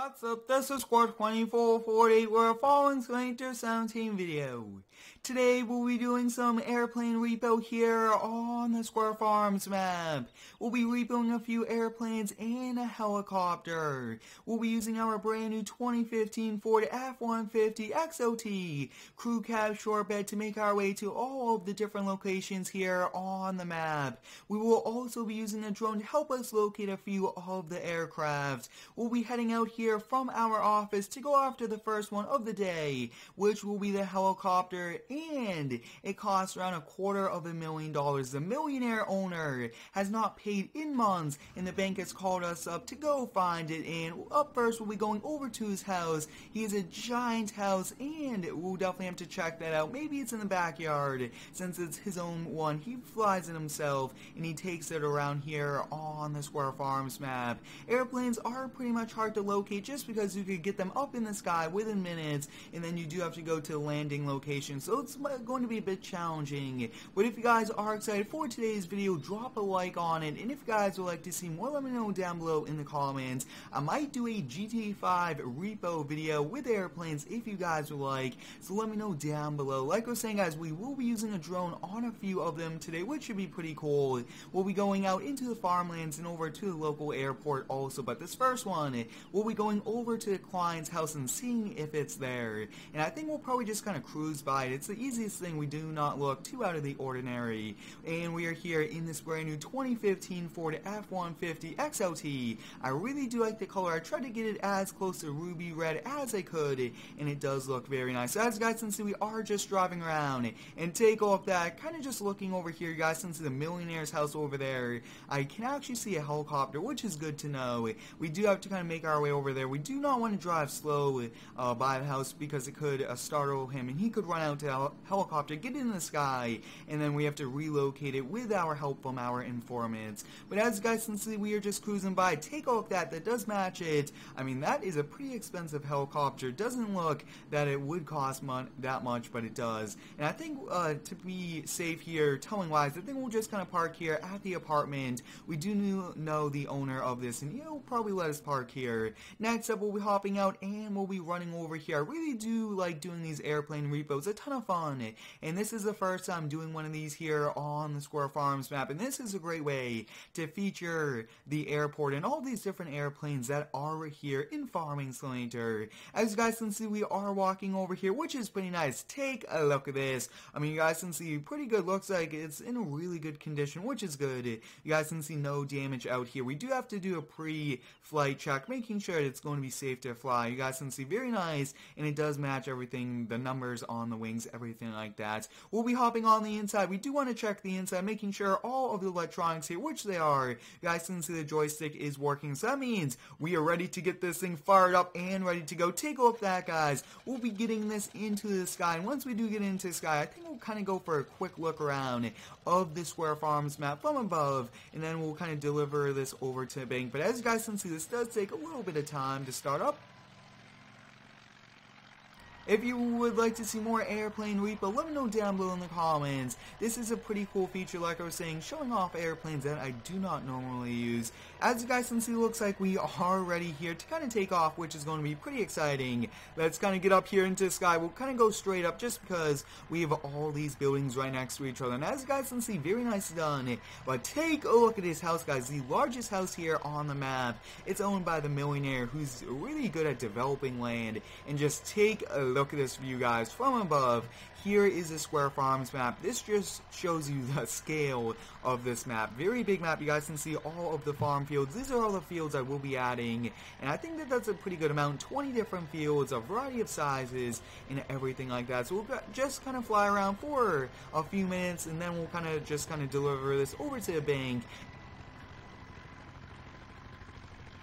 What's up, this is Squad 2448, we're following Winter 17 video. Today we'll be doing some airplane repo here on the Square Farms map. We'll be repoing a few airplanes and a helicopter. We'll be using our brand new 2015 Ford F150 XOT crew cab short bed to make our way to all of the different locations here on the map. We will also be using a drone to help us locate a few of the aircraft. We'll be heading out here from our office to go after the first one of the day, which will be the helicopter, and it costs around $250,000. The millionaire owner has not paid in months, and the bank has called us up to go find it. And up first, we'll be going over to his house. He has a giant house, and we'll definitely have to check that out. Maybe it's in the backyard, since it's his own one. He flies it himself, and he takes it around here on the Square Farms map. Airplanes are pretty much hard to locate just because you could get them up in the sky within minutes, and then you do have to go to the landing location, so it's going to be a bit challenging. But if you guys are excited for today's video, drop a like on it, and if you guys would like to see more, let me know down below in the comments. I might do a GTA 5 repo video with airplanes if you guys would like, so let me know down below. Like I was saying, guys, we will be using a drone on a few of them today, which should be pretty cool. We'll be going out into the farmlands and over to the local airport also, but this first one, we'll be going over to the client's house and seeing if it's there. And I think we'll probably just kind of cruise by it. It's the easiest thing. We do not look too out of the ordinary. And we are here in this brand new 2015 Ford F150 XOT. I really do like the color. I tried to get it as close to ruby red as I could, and it does look very nice. So as you guys can see, we are just driving around, and take off that, kind of just looking over here. You guys can see the millionaire's house over there. I can actually see a helicopter, which is good to know. We do have to kind of make our way over there. We do not want to drive slow by the house because it could startle him, and he could run out to the helicopter, get in the sky, and then we have to relocate it with our help from our informants. But as you guys can see, we are just cruising by. Take a look that does match it. I mean, that is a pretty expensive helicopter. Doesn't look that it would cost that much, but it does. And I think to be safe here, telling wise, I think we'll just kind of park here at the apartment. We do know the owner of this, and he'll probably let us park here. Next up, we'll be hopping out and we'll be running over here. I really do like doing these airplane repos. A ton of fun. And this is the first time doing one of these here on the Square Farms map. And this is a great way to feature the airport and all these different airplanes that are here in Farming Simulator. As you guys can see, we are walking over here, which is pretty nice. Take a look at this. I mean, you guys can see pretty good. Looks like it's in a really good condition, which is good. You guys can see no damage out here. We do have to do a pre-flight check, making sure it's going to be safe to fly. You guys can see very nice, and it does match everything, the numbers on the wings, everything like that. We'll be hopping on the inside. We do want to check the inside, making sure all of the electronics here, which they are. You guys can see the joystick is working, so that means we are ready to get this thing fired up and ready to go. Take a look at that, guys. We'll be getting this into the sky, and once we do get into the sky, I think we'll kind of go for a quick look around of the Square Farms map from above, and then we'll kind of deliver this over to the bank. But as you guys can see, this does take a little bit of time to start up. If you would like to see more airplane repo, let me know down below in the comments. This is a pretty cool feature, like I was saying, showing off airplanes that I do not normally use. As you guys can see, it looks like we are ready here to kind of take off, which is going to be pretty exciting. Let's kind of get up here into the sky. We'll kind of go straight up just because we have all these buildings right next to each other. And as you guys can see, very nice done. But take a look at this house, guys. The largest house here on the map. It's owned by the millionaire who's really good at developing land. And just take a look at this view, guys, from above. Here is the Square Farms map. This just shows you the scale of this map. Very big map. You guys can see all of the farm fields. These are all the fields I will be adding, and I think that that's a pretty good amount. 20 different fields, a variety of sizes, and everything like that. So we'll just kind of fly around for a few minutes, and then we'll kind of deliver this over to the bank.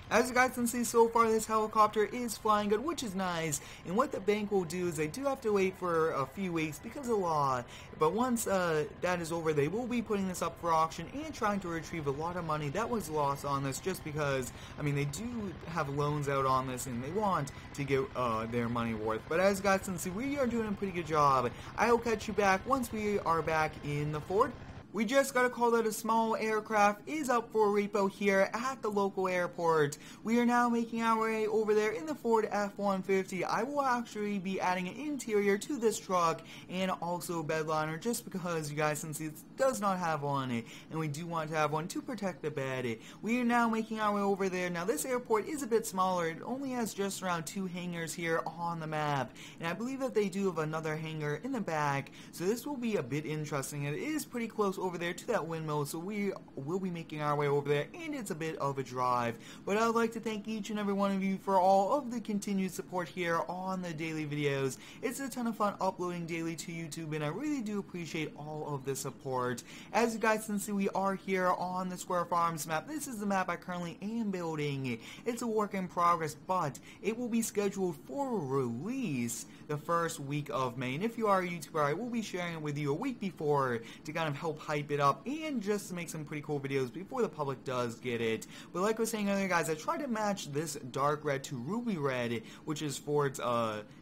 As you guys can see, so far this helicopter is flying good, which is nice. And what the bank will do is they do have to wait for a few weeks because of law. But once that is over, they will be putting this up for auction and trying to retrieve a lot of money that was lost on this, just because, I mean, they do have loans out on this and they want to get their money worth. But as you guys can see, we are doing a pretty good job. I will catch you back once we are back in the Ford. We just got a call that a small aircraft is up for repo here at the local airport. We are now making our way over there in the Ford F-150. I will actually be adding an interior to this truck and also a bed liner just because you guys can see it does not have one and we do want to have one to protect the bed. We are now making our way over there. Now this airport is a bit smaller. It only has just around 2 hangars here on the map, and I believe that they do have another hangar in the back, so this will be a bit interesting. It is pretty close over there to that windmill, so we will be making our way over there, and it's a bit of a drive. But I would like to thank each and every one of you for all of the continued support here on the daily videos. It's a ton of fun uploading daily to YouTube, and I really do appreciate all of the support. As you guys can see, we are here on the Square Farms map. This is the map I currently am building. It's a work in progress, but it will be scheduled for release the first week of May. And if you are a YouTuber, I will be sharing it with you a week before to kind of help hype it up and just to make some pretty cool videos before the public does get it. But like I was saying earlier, guys, I tried to match this dark red to ruby red, which is Ford's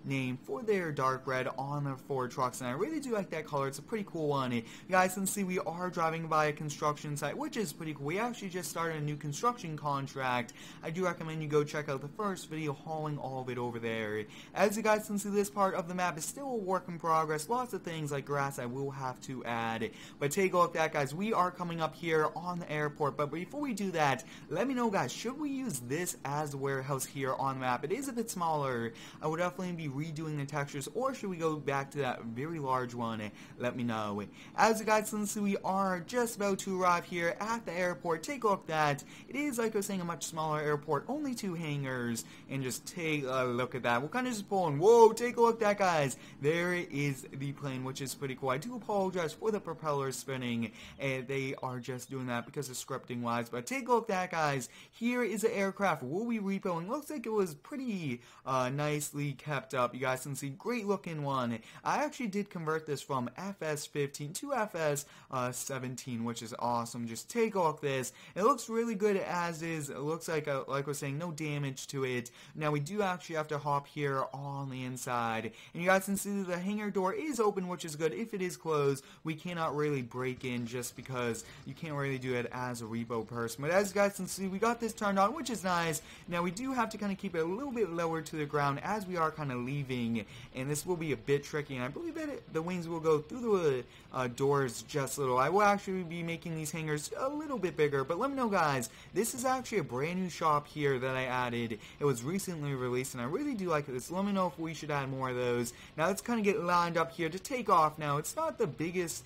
name for their dark red on their Ford trucks, and I really do like that color. It's a pretty cool one. You guys can see we are driving by a construction site, which is pretty cool. We actually just started a new construction contract. I do recommend you go check out the first video hauling all of it over there. As you guys can see, this part of the map is still a work in progress. Lots of things like grass I will have to add. But take a look at that, guys. We are coming up here on the airport. But before we do that, let me know, guys, should we use this as the warehouse here on the map? It is a bit smaller. I would definitely be redoing the textures, or should we go back to that very large one? Let me know. As you guys can see, we are just about to arrive here at the airport. Take a look at that. It is, like I was saying, a much smaller airport, only 2 hangars, and just take a look at that. We'll kind of just pull in. Whoa, take a look at that, guys. There is the plane, which is pretty cool. I do apologize for the propellers spinning, and they are just doing that because of scripting wise, but take a look at that, guys. Here is an aircraft we'll be repoing. Looks like it was pretty nicely kept up. You guys can see, great looking one. I actually did convert this from FS15 to FS17, which is awesome. Just take a look at this. It looks really good as is. It looks like I was saying, no damage to it. Now we do actually have to hop here on the inside, and you guys can see that the hangar door is open, which is good. If it is closed, we cannot really break in just because you can't really do it as a repo person. But as you guys can see, we got this turned on, which is nice. Now we do have to kind of keep it a little bit lower to the ground as we are kind of leaving, and this will be a bit tricky, and I believe that the wings will go through the doors just a little. I will actually be making these hangars a little bit bigger, but let me know, guys, this is actually a brand new shop here that I added. It was recently released, and I really do like this. Let me know if we should add more of those. Now let's kind of get lined up here to take off. Now it's not the biggest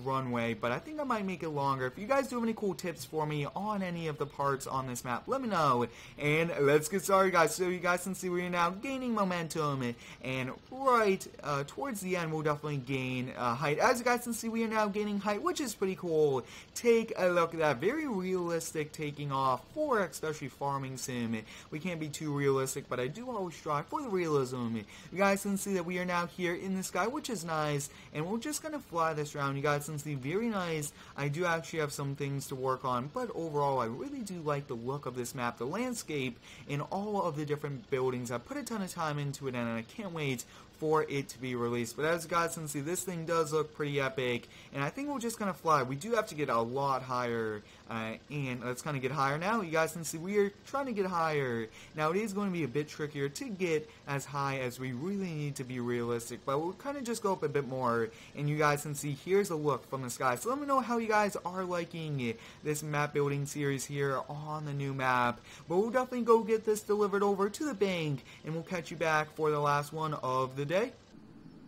runway, but I think I might make it longer. If you guys do have any cool tips for me on any of the parts on this map, let me know. And let's get started, guys. So you guys can see we are now gaining momentum, and right towards the end we'll definitely gain height. As you guys can see, we are now gaining height, which is pretty cool. Take a look at that. Very realistic taking off for especially farming sim. We can't be too realistic, but I do always strive for the realism. You guys can see that we are now here in the sky, which is nice, and we're just gonna fly this around. You guys can see, very nice. I do actually have some things to work on, but overall I really do like the look of this map, the landscape, and all of the different buildings. I put a ton of time into it, and I can't wait for it to be released. But as you guys can see, this thing does look pretty epic, and I think we're just gonna fly. We do have to get a lot higher, and let's kind of get higher now. You guys can see we are trying to get higher. Now it is going to be a bit trickier to get as high as we really need to be realistic, but we'll kind of just go up a bit more, and you guys can see here's a look from the sky. So let me know how you guys are liking this map building series here on the new map. But we'll definitely go get this delivered over to the bank, and we'll catch you back for the last one of the day.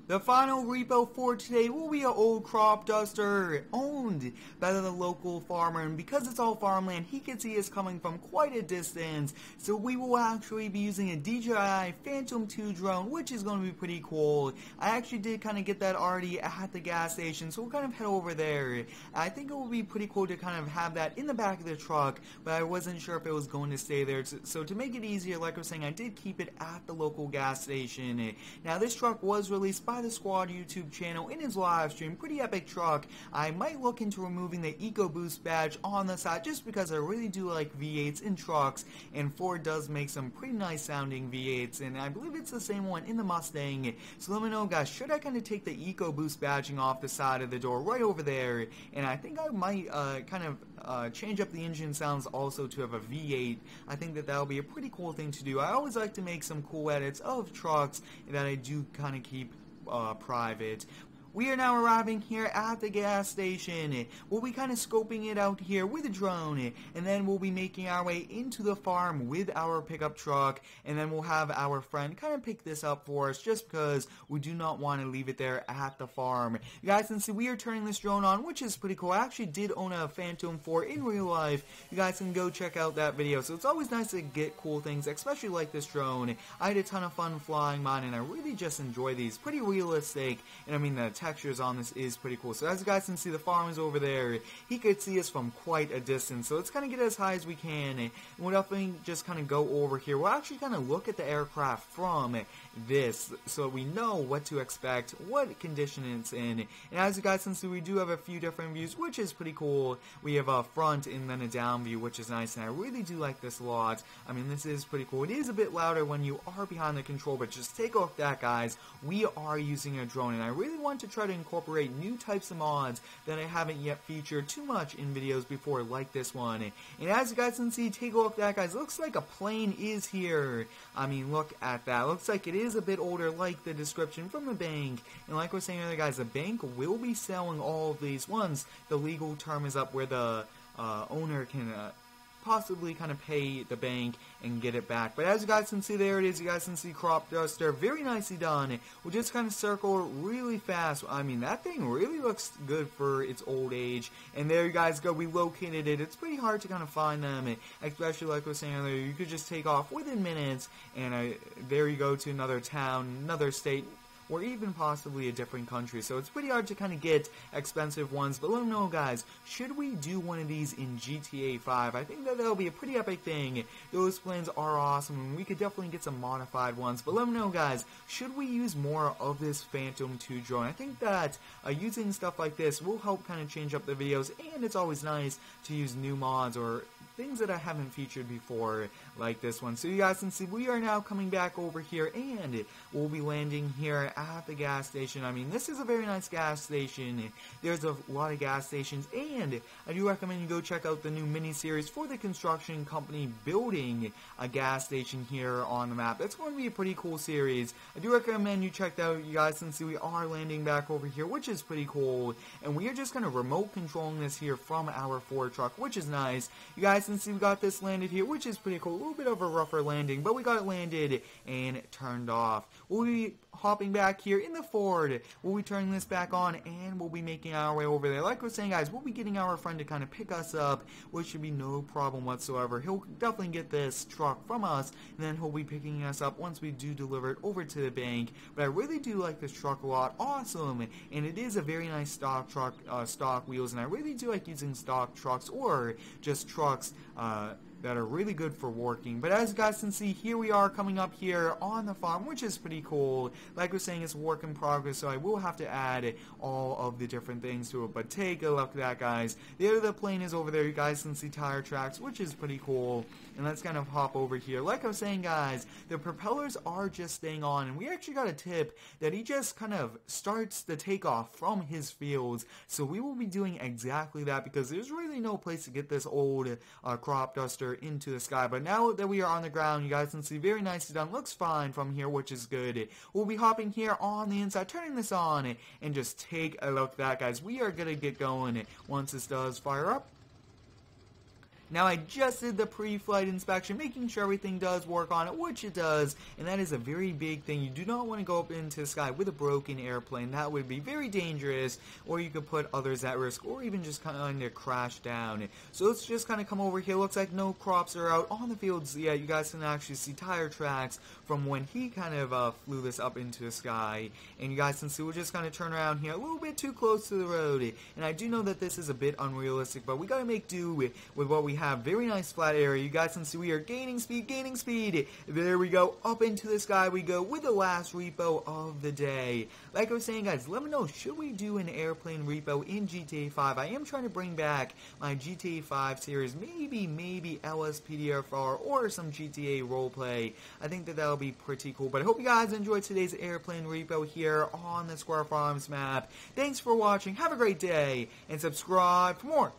The final repo for today will be an old crop duster owned by the local farmer, and because it's all farmland, he can see us coming from quite a distance, so we will actually be using a DJI Phantom 2 drone, which is going to be pretty cool. I actually did kind of get that already at the gas station, so we'll kind of head over there. I think it would be pretty cool to kind of have that in the back of the truck, but I wasn't sure if it was going to stay there, so to make it easier, like I was saying, I did keep it at the local gas station. Now this truck was released by by the Squad YouTube channel in his live stream. Pretty epic truck. I might look into removing the EcoBoost badge on the side just because I really do like V8s in trucks, and Ford does make some pretty nice sounding V8s, and I believe it's the same one in the Mustang. So let me know, guys, should I kind of take the EcoBoost badging off the side of the door right over there? And I think I might change up the engine sounds also to have a V8. I think that that'll be a pretty cool thing to do. I always like to make some cool edits of trucks that I do kind of keep private. We are now arriving here at the gas station. We'll be kind of scoping it out here with a drone, and then we'll be making our way into the farm with our pickup truck, and then we'll have our friend kind of pick this up for us just because we do not want to leave it there at the farm. You guys can see we are turning this drone on, which is pretty cool. I actually did own a Phantom 4 in real life. You guys can go check out that video. So it's always nice to get cool things, especially like this drone. I had a ton of fun flying mine, and I really just enjoy these. Pretty realistic, and I mean the textures on this is pretty cool. So as you guys can see, the farm is over there. He could see us from quite a distance, so let's kind of get as high as we can, and we'll definitely just kind of go over here. We'll actually kind of look at the aircraft from this so we know what to expect, what condition it's in. And as you guys can see, we do have a few different views, which is pretty cool. We have a front and then a down view, which is nice, and I really do like this a lot. I mean, this is pretty cool. It is a bit louder when you are behind the control, but just take off that, guys. We are using a drone, and I really want to try to incorporate new types of mods that I haven't yet featured too much in videos before, like this one. And as you guys can see, take off that, guys. Looks like a plane is here. I mean, look at that. Looks like it is a bit older, like the description from the bank. And like I was saying earlier, guys, the bank will be selling all of these once the legal term is up, where the owner can possibly kind of pay the bank and get it back. But as you guys can see, there it is. You guys can see crop duster, very nicely done. We'll just kind of circle it really fast. I mean, that thing really looks good for its old age. And there you guys go, we located it. It's pretty hard to kind of find them, especially like I was saying earlier. You could just take off within minutes, and there you go to another town, another state, or even possibly a different country. So it's pretty hard to kind of get expensive ones. But let me know, guys, should we do one of these in GTA 5? I think that that'll be a pretty epic thing. Those planes are awesome, and we could definitely get some modified ones. But let me know, guys, should we use more of this Phantom 2 drone? I think that using stuff like this will help kind of change up the videos, and it's always nice to use new mods or things that I haven't featured before, like this one. So you guys can see we are now coming back over here, and we'll be landing here at the gas station. I mean, this is a very nice gas station. There's a lot of gas stations, and I do recommend you go check out the new mini-series for the construction company building a gas station here on the map. That's going to be a pretty cool series. I do recommend you check that out. You guys can see we are landing back over here, which is pretty cool, and we are just kind of remote controlling this here from our Ford truck, which is nice. You guys can see we got this landed here, which is pretty cool. A little bit of a rougher landing, but we got it landed and turned off. We'll be hopping back here in the Ford. We'll be turning this back on, and we'll be making our way over there. Like I was saying, guys, we'll be getting our friend to kind of pick us up, which should be no problem whatsoever. He'll definitely get this truck from us, and then he'll be picking us up once we do deliver it over to the bank. But I really do like this truck a lot. Awesome. And it is a very nice stock truck, stock wheels, and I really do like using stock trucks or just trucks that are really good for working. But as you guys can see, here we are coming up here on the farm, which is pretty cool. Like I was saying, it's a work in progress, so I will have to add all of the different things to it. But take a look at that, guys. The other plane is over there. You guys can see tire tracks, which is pretty cool. And let's kind of hop over here. Like I was saying, guys, the propellers are just staying on, and we actually got a tip that he just kind of starts the takeoff from his fields. So we will be doing exactly that, because there's really no place to get this old crop duster into the sky. But now that we are on the ground, you guys can see very nicely done. Looks fine from here, which is good. We'll be hopping here on the inside, turning this on, and just take a look at that, guys. We are gonna get going once this does fire up. Now, I just did the pre-flight inspection, making sure everything does work on it, which it does, and that is a very big thing. You do not want to go up into the sky with a broken airplane. That would be very dangerous, or you could put others at risk, or even just kind of crash down. So let's just kind of come over here. Looks like no crops are out on the fields yet. You guys can actually see tire tracks from when he kind of flew this up into the sky, and you guys can see we'll just kind of turn around here a little bit too close to the road, and I do know that this is a bit unrealistic, but we got to make do with what we have have very nice flat area. You guys can see we are gaining speed. There we go. Up into the sky we go with the last repo of the day. Like I was saying, guys, let me know, should we do an airplane repo in GTA 5? I am trying to bring back my GTA 5 series, maybe LSPDFR or some GTA roleplay. I think that that'll be pretty cool. But I hope you guys enjoyed today's airplane repo here on the Square Farms map. Thanks for watching. Have a great day and subscribe for more.